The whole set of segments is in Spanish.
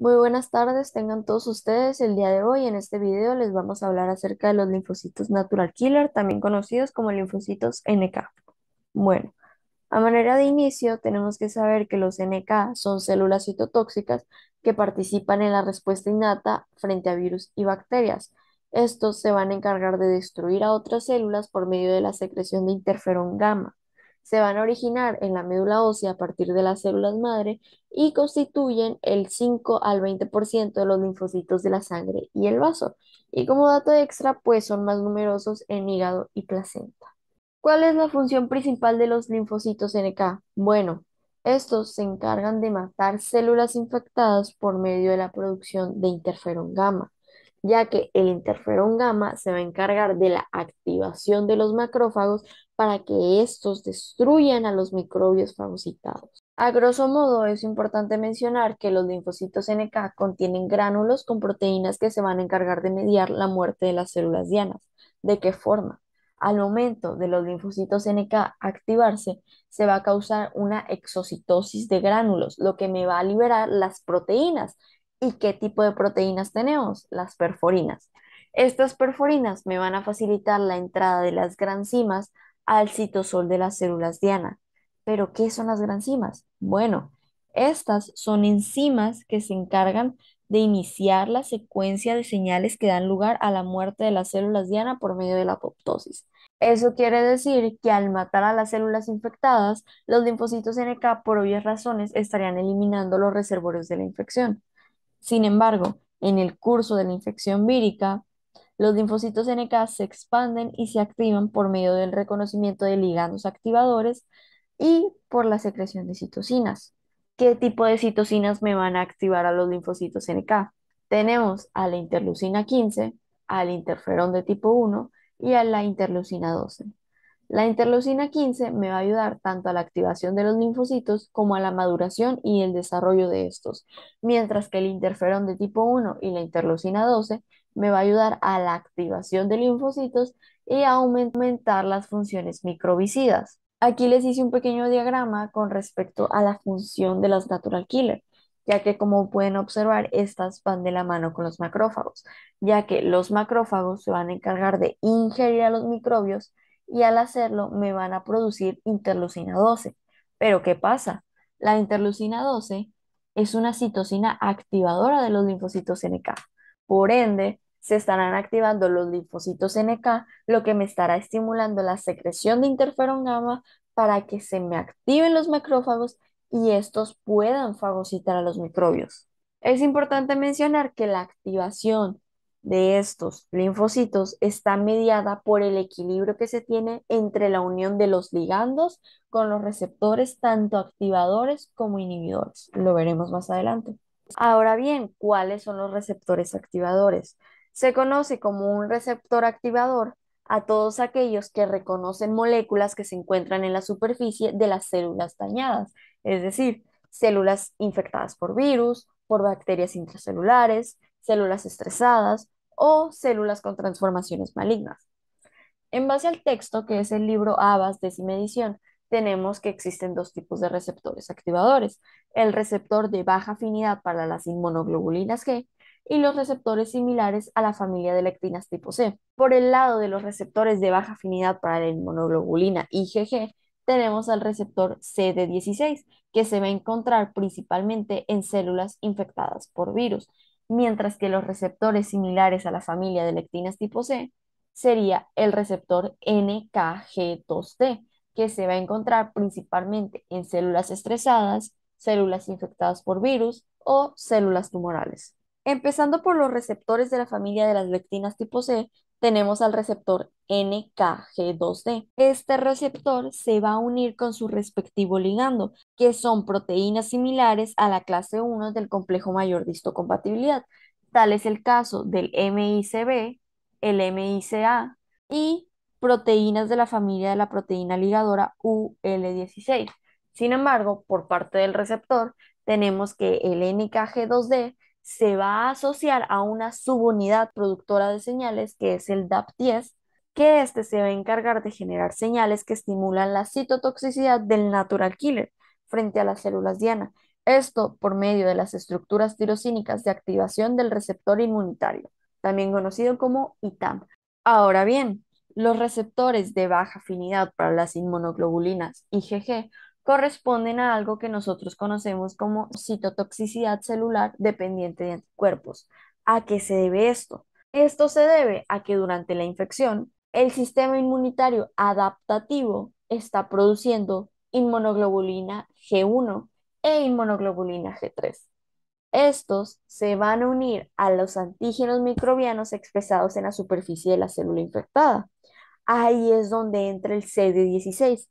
Muy buenas tardes, tengan todos ustedes. El día de hoy en este video les vamos a hablar acerca de los linfocitos natural killer, también conocidos como linfocitos NK. Bueno, a manera de inicio tenemos que saber que los NK son células citotóxicas que participan en la respuesta innata frente a virus y bacterias. Estos se van a encargar de destruir a otras células por medio de la secreción de interferón gamma. Se van a originar en la médula ósea a partir de las células madre y constituyen el 5 al 20% de los linfocitos de la sangre y el vaso. Y como dato extra, pues son más numerosos en hígado y placenta. ¿Cuál es la función principal de los linfocitos NK? Bueno, estos se encargan de matar células infectadas por medio de la producción de interferón gamma, ya que el interferón gamma se va a encargar de la activación de los macrófagos para que estos destruyan a los microbios fagocitados. A grosso modo, es importante mencionar que los linfocitos NK contienen gránulos con proteínas que se van a encargar de mediar la muerte de las células dianas. ¿De qué forma? Al momento de los linfocitos NK activarse, se va a causar una exocitosis de gránulos, lo que me va a liberar las proteínas. ¿Y qué tipo de proteínas tenemos? Las perforinas. Estas perforinas me van a facilitar la entrada de las granzimas al citosol de las células diana. ¿Pero qué son las granzimas? Bueno, estas son enzimas que se encargan de iniciar la secuencia de señales que dan lugar a la muerte de las células diana por medio de la apoptosis. Eso quiere decir que al matar a las células infectadas, los linfocitos NK por obvias razones estarían eliminando los reservorios de la infección. Sin embargo, en el curso de la infección vírica, los linfocitos NK se expanden y se activan por medio del reconocimiento de ligandos activadores y por la secreción de citocinas. ¿Qué tipo de citocinas me van a activar a los linfocitos NK? Tenemos a la interleucina 15, al interferón de tipo 1 y a la interleucina 12. La interleucina 15 me va a ayudar tanto a la activación de los linfocitos como a la maduración y el desarrollo de estos, mientras que el interferón de tipo 1 y la interleucina 12 me va a ayudar a la activación de linfocitos y a aumentar las funciones microbicidas. Aquí les hice un pequeño diagrama con respecto a la función de las natural killer, ya que como pueden observar, estas van de la mano con los macrófagos, ya que los macrófagos se van a encargar de ingerir a los microbios y al hacerlo me van a producir interleucina 12. Pero ¿qué pasa? La interleucina 12 es una citocina activadora de los linfocitos NK. Por ende, se estarán activando los linfocitos NK, lo que me estará estimulando la secreción de interferón gamma para que se me activen los macrófagos y estos puedan fagocitar a los microbios. Es importante mencionar que la activación de estos linfocitos está mediada por el equilibrio que se tiene entre la unión de los ligandos con los receptores, tanto activadores como inhibidores. Lo veremos más adelante. Ahora bien, ¿cuáles son los receptores activadores? Se conoce como un receptor activador a todos aquellos que reconocen moléculas que se encuentran en la superficie de las células dañadas, es decir, células infectadas por virus, por bacterias intracelulares, células estresadas o células con transformaciones malignas. En base al texto, que es el libro Abas, décima edición, tenemos que existen dos tipos de receptores activadores: el receptor de baja afinidad para las inmunoglobulinas G y los receptores similares a la familia de lectinas tipo C. Por el lado de los receptores de baja afinidad para la inmunoglobulina IgG, tenemos al receptor CD16, que se va a encontrar principalmente en células infectadas por virus, mientras que los receptores similares a la familia de lectinas tipo C sería el receptor NKG2D, que se va a encontrar principalmente en células estresadas, células infectadas por virus o células tumorales. Empezando por los receptores de la familia de las lectinas tipo C, tenemos al receptor NKG2D. Este receptor se va a unir con su respectivo ligando, que son proteínas similares a la clase 1 del complejo mayor de histocompatibilidad. Tal es el caso del MICB, el MICA y proteínas de la familia de la proteína ligadora UL16. Sin embargo, por parte del receptor, tenemos que el NKG2D se va a asociar a una subunidad productora de señales que es el DAP10, que este se va a encargar de generar señales que estimulan la citotoxicidad del natural killer frente a las células diana. Esto por medio de las estructuras tirosínicas de activación del receptor inmunitario, también conocido como ITAM. Ahora bien, los receptores de baja afinidad para las inmunoglobulinas IgG corresponden a algo que nosotros conocemos como citotoxicidad celular dependiente de anticuerpos. ¿A qué se debe esto? Esto se debe a que durante la infección, el sistema inmunitario adaptativo está produciendo inmunoglobulina G1 e inmunoglobulina G3. Estos se van a unir a los antígenos microbianos expresados en la superficie de la célula infectada. Ahí es donde entra el CD16,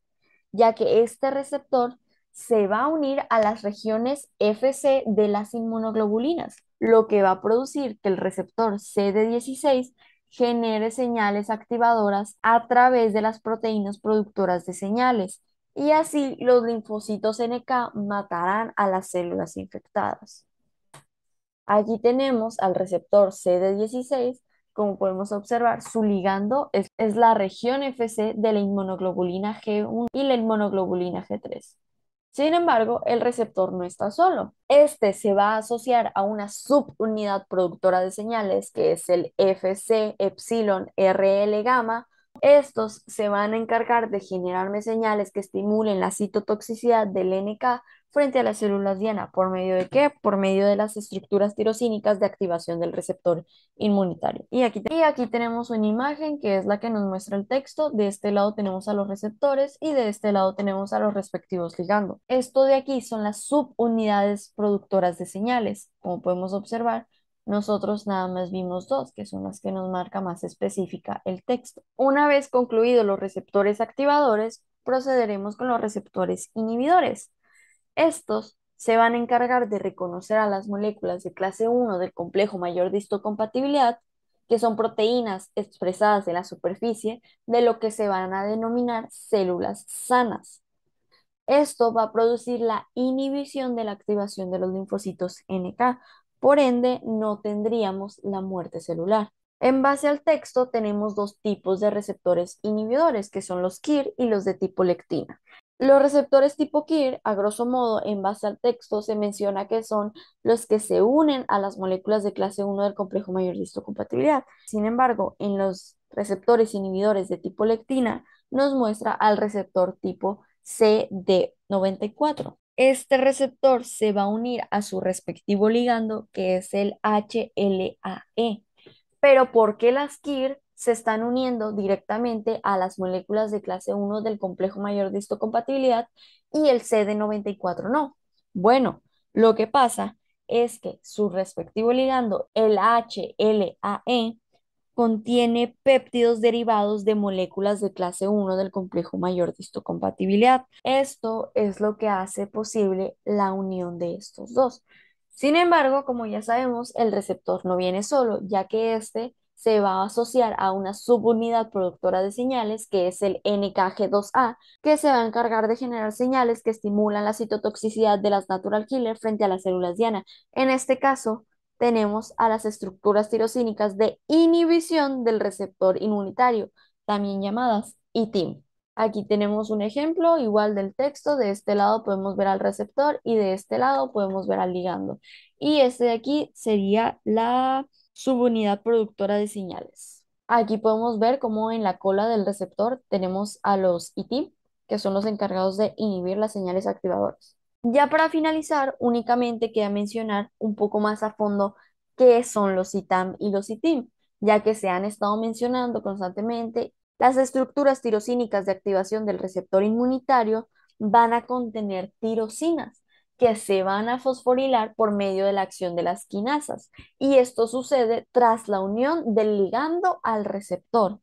ya que este receptor se va a unir a las regiones FC de las inmunoglobulinas, lo que va a producir que el receptor CD16 genere señales activadoras a través de las proteínas productoras de señales, y así los linfocitos NK matarán a las células infectadas. Aquí tenemos al receptor CD16. Como podemos observar, su ligando es la región FC de la inmunoglobulina G1 y la inmunoglobulina G3. Sin embargo, el receptor no está solo. Este se va a asociar a una subunidad productora de señales que es el FC epsilon RL gamma. Estos se van a encargar de generarme señales que estimulen la citotoxicidad del NK frente a las células diana. ¿Por medio de qué? Por medio de las estructuras tirosínicas de activación del receptor inmunitario. Y aquí tenemos una imagen que es la que nos muestra el texto. De este lado tenemos a los receptores y de este lado tenemos a los respectivos ligandos. Esto de aquí son las subunidades productoras de señales. Como podemos observar, nosotros nada más vimos dos, que son las que nos marca más específica el texto. Una vez concluidos los receptores activadores, procederemos con los receptores inhibidores. Estos se van a encargar de reconocer a las moléculas de clase 1 del complejo mayor de histocompatibilidad, que son proteínas expresadas en la superficie de lo que se van a denominar células sanas. Esto va a producir la inhibición de la activación de los linfocitos NK, por ende no tendríamos la muerte celular. En base al texto tenemos dos tipos de receptores inhibidores, que son los KIR y los de tipo lectina. Los receptores tipo KIR, a grosso modo, en base al texto, se menciona que son los que se unen a las moléculas de clase 1 del complejo mayor de histocompatibilidad. Sin embargo, en los receptores inhibidores de tipo lectina, nos muestra al receptor tipo CD94. Este receptor se va a unir a su respectivo ligando, que es el HLA-E. Pero ¿por qué las KIR se están uniendo directamente a las moléculas de clase 1 del complejo mayor de histocompatibilidad y el CD94 no? Bueno, lo que pasa es que su respectivo ligando, el HLA-E, contiene péptidos derivados de moléculas de clase 1 del complejo mayor de histocompatibilidad. Esto es lo que hace posible la unión de estos dos. Sin embargo, como ya sabemos, el receptor no viene solo, ya que este se va a asociar a una subunidad productora de señales, que es el NKG2A, que se va a encargar de generar señales que estimulan la citotoxicidad de las natural killer frente a las células diana. En este caso, tenemos a las estructuras tirosínicas de inhibición del receptor inmunitario, también llamadas ITIM. Aquí tenemos un ejemplo igual del texto. De este lado podemos ver al receptor y de este lado podemos ver al ligando. Y este de aquí sería la subunidad productora de señales. Aquí podemos ver cómo en la cola del receptor tenemos a los ITIM, que son los encargados de inhibir las señales activadoras. Ya para finalizar, únicamente queda mencionar un poco más a fondo qué son los ITAM y los ITIM, ya que se han estado mencionando constantemente. Las estructuras tirosínicas de activación del receptor inmunitario van a contener tirosinas que se van a fosforilar por medio de la acción de las quinasas, y esto sucede tras la unión del ligando al receptor.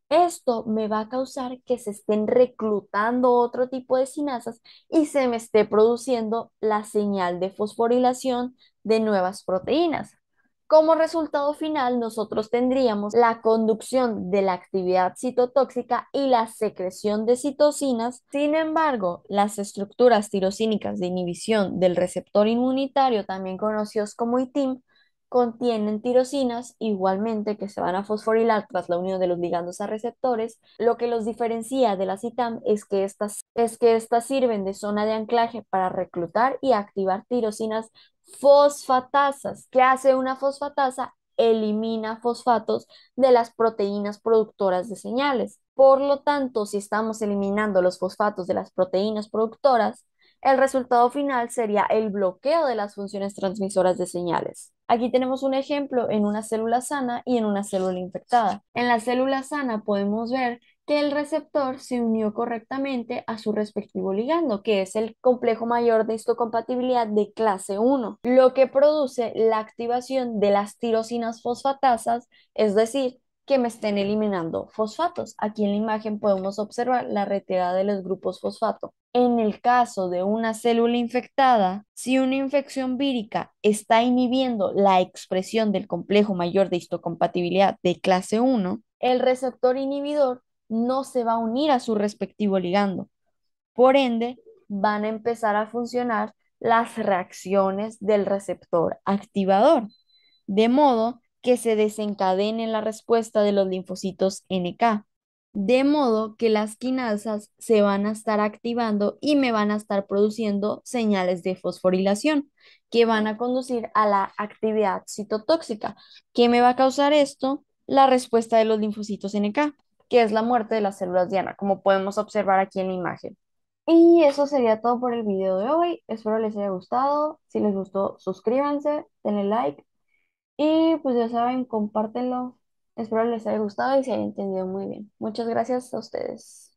Esto me va a causar que se estén reclutando otro tipo de sinasas y se me esté produciendo la señal de fosforilación de nuevas proteínas. Como resultado final, nosotros tendríamos la conducción de la actividad citotóxica y la secreción de citocinas. Sin embargo, las estructuras tirosínicas de inhibición del receptor inmunitario, también conocidos como ITIM, contienen tirosinas igualmente que se van a fosforilar tras la unión de los ligandos a receptores. Lo que los diferencia de la CITAM es que estas sirven de zona de anclaje para reclutar y activar tirosinas fosfatasas. ¿Qué hace una fosfatasa? Elimina fosfatos de las proteínas productoras de señales. Por lo tanto, si estamos eliminando los fosfatos de las proteínas productoras, el resultado final sería el bloqueo de las funciones transmisoras de señales. Aquí tenemos un ejemplo en una célula sana y en una célula infectada. En la célula sana podemos ver que el receptor se unió correctamente a su respectivo ligando, que es el complejo mayor de histocompatibilidad de clase 1, lo que produce la activación de las tirosinas fosfatasas, es decir, que me estén eliminando fosfatos. Aquí en la imagen podemos observar la retirada de los grupos fosfato. En el caso de una célula infectada, si una infección vírica está inhibiendo la expresión del complejo mayor de histocompatibilidad de clase 1, el receptor inhibidor no se va a unir a su respectivo ligando. Por ende, van a empezar a funcionar las reacciones del receptor activador, de modo que se desencadene la respuesta de los linfocitos NK, de modo que las quinasas se van a estar activando y me van a estar produciendo señales de fosforilación que van a conducir a la actividad citotóxica. ¿Qué me va a causar esto? La respuesta de los linfocitos NK, que es la muerte de las células diana, como podemos observar aquí en la imagen. Y eso sería todo por el video de hoy. Espero les haya gustado. Si les gustó, suscríbanse, denle like y pues ya saben, compártenlo. Espero les haya gustado y se haya entendido muy bien. Muchas gracias a ustedes.